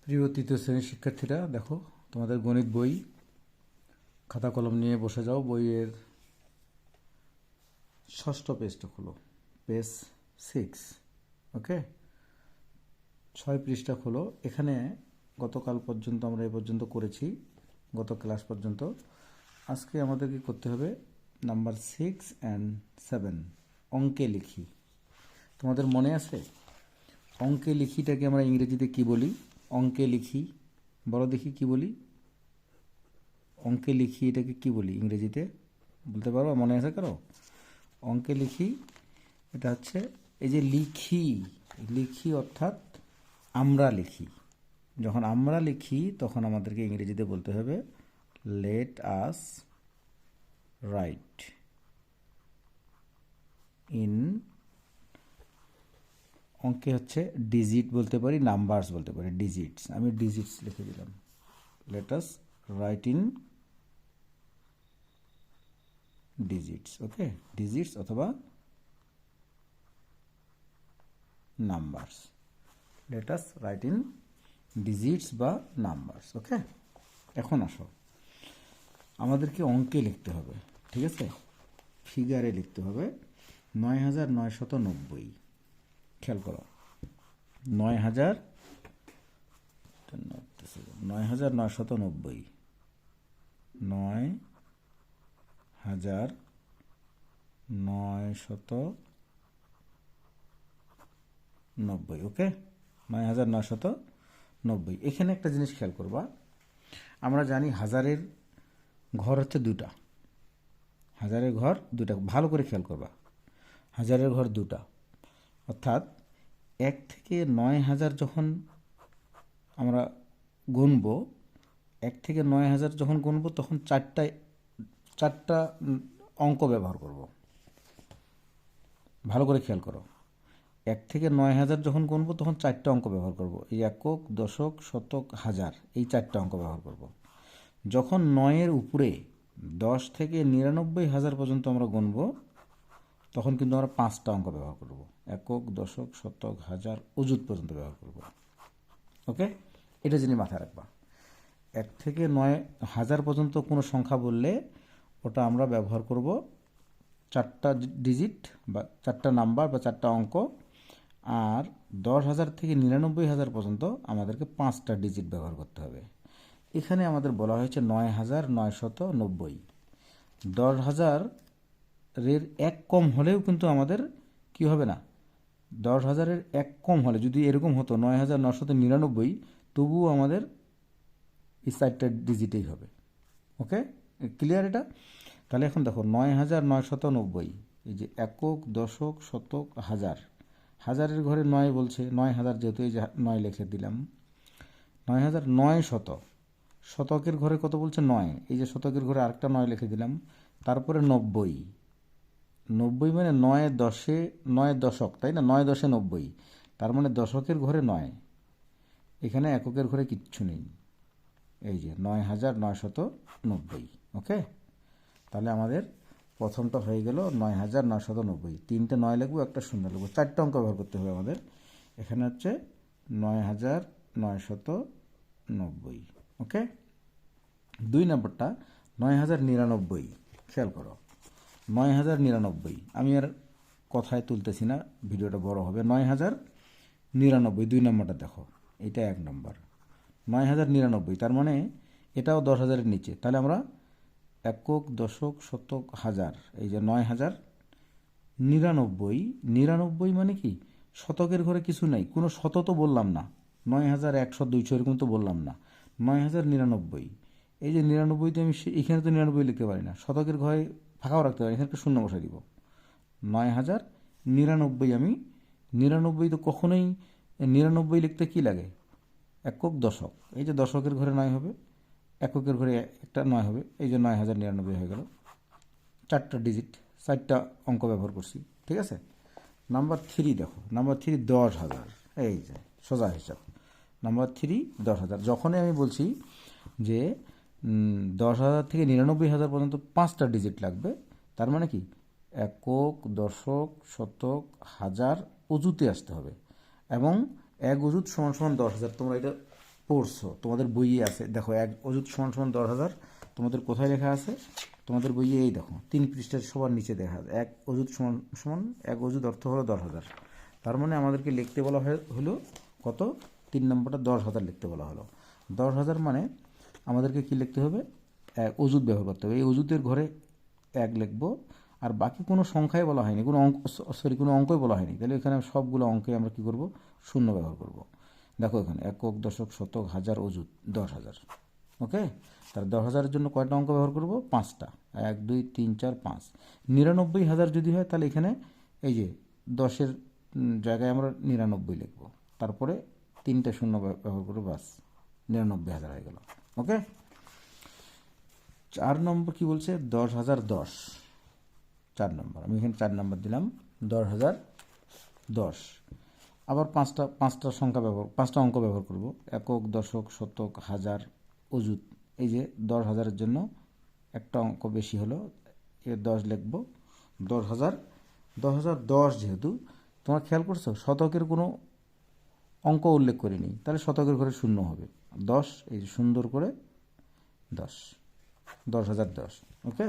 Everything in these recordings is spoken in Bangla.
প্রিয় তৃতীয় শ্রেণীর শিক্ষার্থীরা, দেখো তোমাদের গণিত বই, খাতা কলম নিয়ে বসে যাও। বইয়ের ষষ্ঠ পেজটা খোলো, পেজ 6। ওকে, 6 পৃষ্ঠা খোলো। এখানে গতকাল পর্যন্ত আমরা এ পর্যন্ত করেছি, গত ক্লাস পর্যন্ত। আজকে আমাদেরকে করতে হবে নাম্বার 6 অ্যান্ড 7, অঙ্কে লিখি। তোমাদের মনে আছে অঙ্কে লিখিটাকে আমরা ইংরেজিতে কি বলি? অঙ্কে লিখি, বলো দেখি কি বলি? অঙ্কে লিখি এটাকে কি বলি ইংরেজিতে? বলতে পারো? মনে আছে কারো? অঙ্কে লিখি এটা হচ্ছে এই যে লিখি, লিখি অর্থাৎ আমরা লিখি। যখন আমরা লিখি তখন আমাদেরকে ইংরেজিতে বলতে হবে লেট আস রাইট ইন। অঙ্কে হচ্ছে ডিজিট বলতে পারি, নাম্বারস বলতে পারি, ডিজিটস। আমি ডিজিটস লিখে দিলাম। Let us write in digits. Okay, digits অথবা numbers. Let us write in digits বা নাম্বারস। ওকে, এখন আসো, আমাদেরকে অঙ্কে লিখতে হবে, ঠিক আছে? ফিগারে লিখতে হবে ৯৯৯০। খেয়াল করো, ৯৯৯৯০, ৯৯৯০। ওকে, ৯৯৯০। এখানে একটা জিনিস খেয়াল করবা, আমরা জানি হাজারের ঘর হচ্ছে দুটা। হাজারের ঘর দুটা, ভালো করে খেয়াল করবা। হাজারের ঘর দুটা, অর্থাৎ ১ থেকে ৯,০০০ যখন আমরা গুনব, ১ থেকে ৯,০০০ যখন গুনব তখন চারটা অঙ্ক ব্যবহার করব। ভালো করে খেয়াল করো, ১ থেকে ৯,০০০ যখন গুনব তখন 4টা অঙ্ক ব্যবহার করব। এই একক, দশক, শতক, হাজার, এই 4টা অঙ্ক ব্যবহার করব। যখন ৯-এর উপরে ১০ থেকে ৯৯,০০০ পর্যন্ত আমরা গুনব তখন কিন্তু আমরা 5টা অঙ্ক ব্যবহার করব। একক, দশক, শতক, হাজার, অযুত পর্যন্ত ব্যবহার করব। ওকে, এটা যিনি মাথায় রাখবা। ১ থেকে ৯,০০০ পর্যন্ত কোনো সংখ্যা বললে ওটা আমরা ব্যবহার করব 4টা ডিজিট বা 4টা নাম্বার বা 4টা অঙ্ক। আর ১০,০০০ থেকে ৯৯,০০০ পর্যন্ত আমাদেরকে 5টা ডিজিট ব্যবহার করতে হবে। এখানে আমাদের বলা হয়েছে ৯,৯৯০। ১০,০০০-এর 1 কম হলেও কিন্তু আমাদের কি হবে না, ১০,০০০-এর 1 কম হলে যদি এরকম হতো ৯,৯৯৯, তবুও আমাদের এই 4টা ডিজিটেই হবে। ওকে, ক্লিয়ার এটা? তাহলে এখন দেখো ৯,৯৯০, এই যে একক, দশক, শতক, হাজার। হাজারের ঘরে ৯ বলছে, ৯,০০০ যেহেতু এই যে ৯ লিখে দিলাম। ৯,৯০০। শতকের ঘরে কত বলছে? ৯। এই যে শতকের ঘরে আরেকটা ৯ লিখে দিলাম। তারপরে ৯০। ৯০ মানে ৯ দশক, তাই না? ৯ দশে ৯০, তার মানে দশকের ঘরে ৯। এখানে এককের ঘরে কিচ্ছু নেই, এই যে ৯,৯৯০। ওকে, তাহলে আমাদের প্রথমটা হয়ে গেল ৯,৯৯০। 3টে ৯ লিখবো, একটা শূন্য লিখবো, 4টা অঙ্ক ব্যবহার করতে হবে আমাদের। এখানে হচ্ছে ৯,৯৯০। ওকে, 2 নম্বরটা ৯,০৯৯। খেয়াল করো, ৯,০৯৯। আমি আর কথায় তুলতেছি না, ভিডিওটা বড় হবে। ৯,০৯৯, 2 নম্বরটা দেখো, এটা 1 নম্বর। ৯,০৯৯, তার মানে এটাও ১০,০০০-এর নিচে। তাহলে আমরা একক, দশক, শতক, হাজার, এই যে ৯,০৯৯। ৯৯ মানে কি? শতকের ঘরে কিছু নাই, কোনো শত তো বললাম না। ৯,১০০, ২০০ এরকম তো বললাম না। ৯,০৯৯। এই যে ৯৯তে আমি এখানে তো ৯৯ লিখতে পারি না, শতকের ঘরে ফাঁকাও রাখতে পারি, এখানে একটা শূন্য বসাই দিব। ৯,০৯৯ আমি ৯৯ তো কখনোই ৯৯ লিখতে কি লাগে? একক, দশক, এই যে দশকের ঘরে 9 হবে, এককের ঘরে একটা 9 হবে, এই যে ৯,০৯৯ হয়ে গেল। 4টা ডিজিট, 4টা অঙ্ক ব্যবহার করছি, ঠিক আছে? নাম্বার 3 দেখো, নাম্বার 3 ১০,০০০। এই যে সোজা হিসাব, নাম্বার 3 ১০,০০০। যখনই আমি বলছি যে ১০,০০০ থেকে ৯৯,০০০ পর্যন্ত 5টা ডিজিট লাগবে, তার মানে কি একক, দশক, শতক, হাজার অযুতে আসতে হবে। এবং 1 অযুত সমান সমান ১০,০০০। তোমরা এটা পড়ছো, তোমাদের বইয়ে আছে, দেখো এক অযুত সমান সমান 10,000, তোমাদের কোথায় লেখা আছে? তোমাদের বইয়ে এই দেখো 3 পৃষ্ঠার সবার নিচে দেখা যায় এক অযুত সমান সমান, এক অযুত অর্থ হলো 10,000। তার মানে আমাদেরকে লিখতে বলা হলো কত? 3 নম্বরটা 10,000 লিখতে বলা হলো। 10,000 মানে আমাদেরকে কি লিখতে হবে? এক অযুত ব্যবহার করতে হবে। এই অযুতের ঘরে এক লিখবো, আর বাকি কোনো সংখ্যাই বলা হয়নি, কোনো অঙ্ক, কোনো অঙ্কই বলা হয়নি। তাহলে এখানে সবগুলো অঙ্কে আমরা কি করব? শূন্য ব্যবহার করব। দেখো এখানে একক, দশক, শতক, হাজার, অযুত 10,000। ওকে, তার 10,000-এর জন্য কয়টা অঙ্ক ব্যবহার করব? 5টা। 1 2 3 4 5। 99,000 যদি হয় তাহলে এখানে এই যে 10-এর জায়গায় আমরা 99 লিখব, তারপরে 3টা শূন্য ব্যবহার করবো, বাস 99,000 হয়ে গেল। ওকে, 4 নম্বর কি বলছে? 10,010। 4 নম্বর, আমি এখানে 4 নম্বর দিলাম, 10,010। আবার পাঁচটা সংখ্যা ব্যবহার, 5টা অঙ্ক ব্যবহার করব। একক, দশক, শতক, হাজার, অযুত। এই যে 10,000-এর জন্য একটা অঙ্ক বেশি হলো, এ 10 লিখব। 10,010 যেহেতু, তোমরা খেয়াল করছো শতকের কোনো অঙ্ক উল্লেখ করিনি, তাহলে শতকের ঘরে শূন্য হবে। 10, এই যে সুন্দর করে 10, 10,010। ওকে,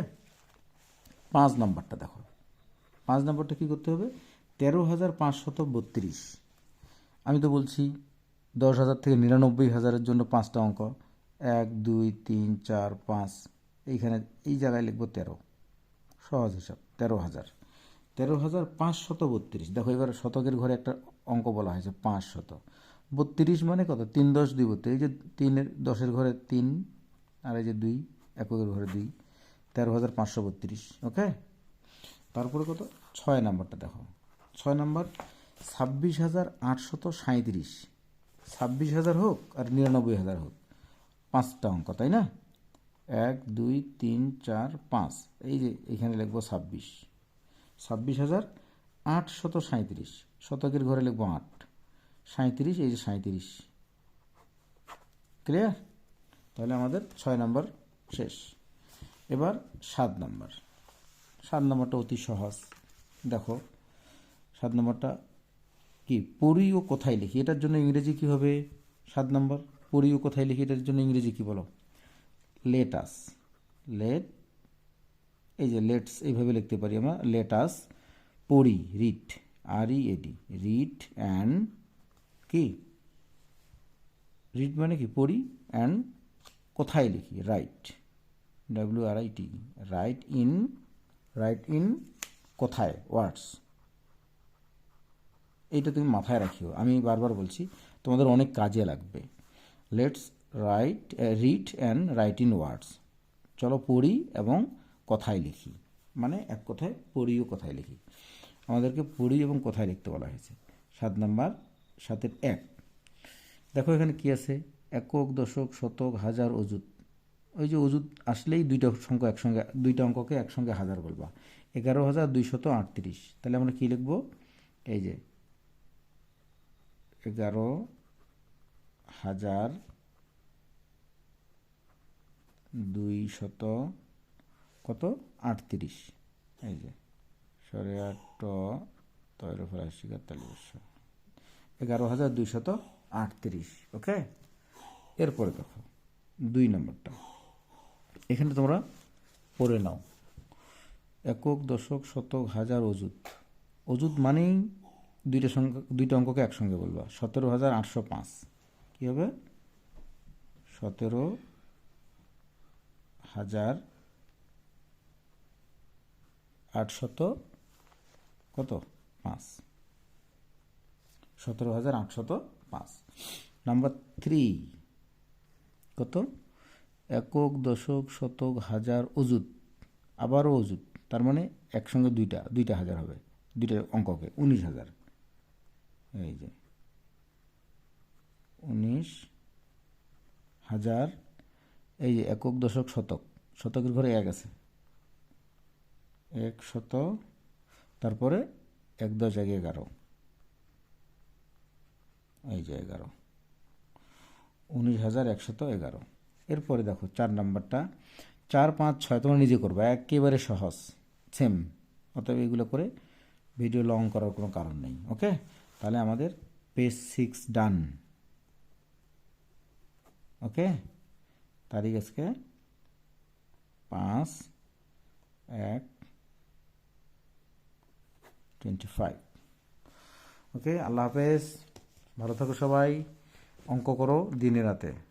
5 নম্বরটা দেখো। 5 নম্বরটা কী করতে হবে? 13,532। আমি তো বলছি 10,000 থেকে 99,000-এর জন্য 5টা অঙ্ক, 1 2 3 4 5। এইখানে এই জায়গায় লিখব 13, সহজ হিসাব। 13,532। দেখো এবার শতকের ঘরে একটা অঙ্ক বলা হয়েছে 532 মানে কত? 3 10 2 32। এই যে 3-এর 10-এর ঘরে 3, আর এই যে 2, এককের ঘরে 2, 13,532। ওকে, তারপরে কত? 6 নম্বরটা দেখো। 6 নম্বর 26,837। 26,000 হোক আর 99,000 হোক, 5টা অঙ্ক, তাই না? 1 2 3 4 5। এই যে এখানে লিখবো 26,837। শতকের ঘরে লিখবো 8, 37, এই যে 37। ক্লিয়ার? তাহলে আমাদের 6 নম্বর শেষ। এবার 7 নম্বর। 7 নম্বরটা অতি সহজ। দেখো 7 নম্বরটা কি? পড়ি ও কোথায় লিখি, এটার জন্য ইংরেজি কি হবে? 7 নম্বর পড়ি ও কোথায় লিখি, এটার জন্য ইংরেজি কি বলো? লেটাস। এই যে লেটস, এইভাবে লিখতে পারি আমরা, লেটাস পড়ি, রিড, READ, রিড অ্যান্ড কি? রিড মানে কি? পড়ি, অ্যান্ড কোথায় লিখি? রাইট, WRIT, রাইট ইন কোথায়, ওয়ার্ডস। এইটা তুমি মাথায় রাখিও, আমি বারবার বলছি, তোমাদের অনেক কাজে লাগবে। Let's read and right in words. চলো পড়ি এবং কথায় লিখি, মানে এক কথায় পড়ি ও কথায় লিখি। আমাদেরকে পড়ি এবং কথায় লিখতে বলা হয়েছে। 7 নম্বর, 7-এর 1। দেখো এখানে কি আছে? একক, দশক, শতক, হাজার, অযুত। ওই যে অযুত আসলেই দুইটা সংখ্যা একসঙ্গে, দুইটা অঙ্ককে একসঙ্গে হাজার বলবা। 11,238। তাহলে আমরা কি লিখবো? এই যে 11,200 কত? 38। এই যে 8.5 তৈরি ফরাসি 11,238। ওকে, এরপরে দেখো 2 নম্বরটা, এখানে তোমরা পড়ে নাও। একক, দশক, শতক, হাজার, অযুত। অযুত মানেই দুইটা অঙ্ককে একসঙ্গে বলবা। 17,805 কি হবে? 17,800 কত? 5। 17,805। নাম্বার 3 কত? একক, দশক, শতক, হাজার, অযুত। আবারও অযুত, তার মানে একসঙ্গে দুইটা হাজার হবে, দুইটা অঙ্ককে 19,000। এই যে 19,000। এই যে একক, দশক, শতক, শতকের ঘরে 1 আছে, 100, তারপরে 1 10 11। এই যে 11, 19,111। এরপরে দেখো 4 নাম্বারটা, 4 5 6 তোমরা নিজে করবা, একেবারে সহজ, সেম। অতএব এগুলো করে ভিডিও লং করার কোনো কারণ নেই। ওকে, তাহলে আমাদের পেজ 6 ডান। ওকে, তারিখ আজকে 5/1/25। ওকে, আল্লাহ হাফেজ, ভালো থাকো সবাই। অঙ্ক করো দিনে রাতে।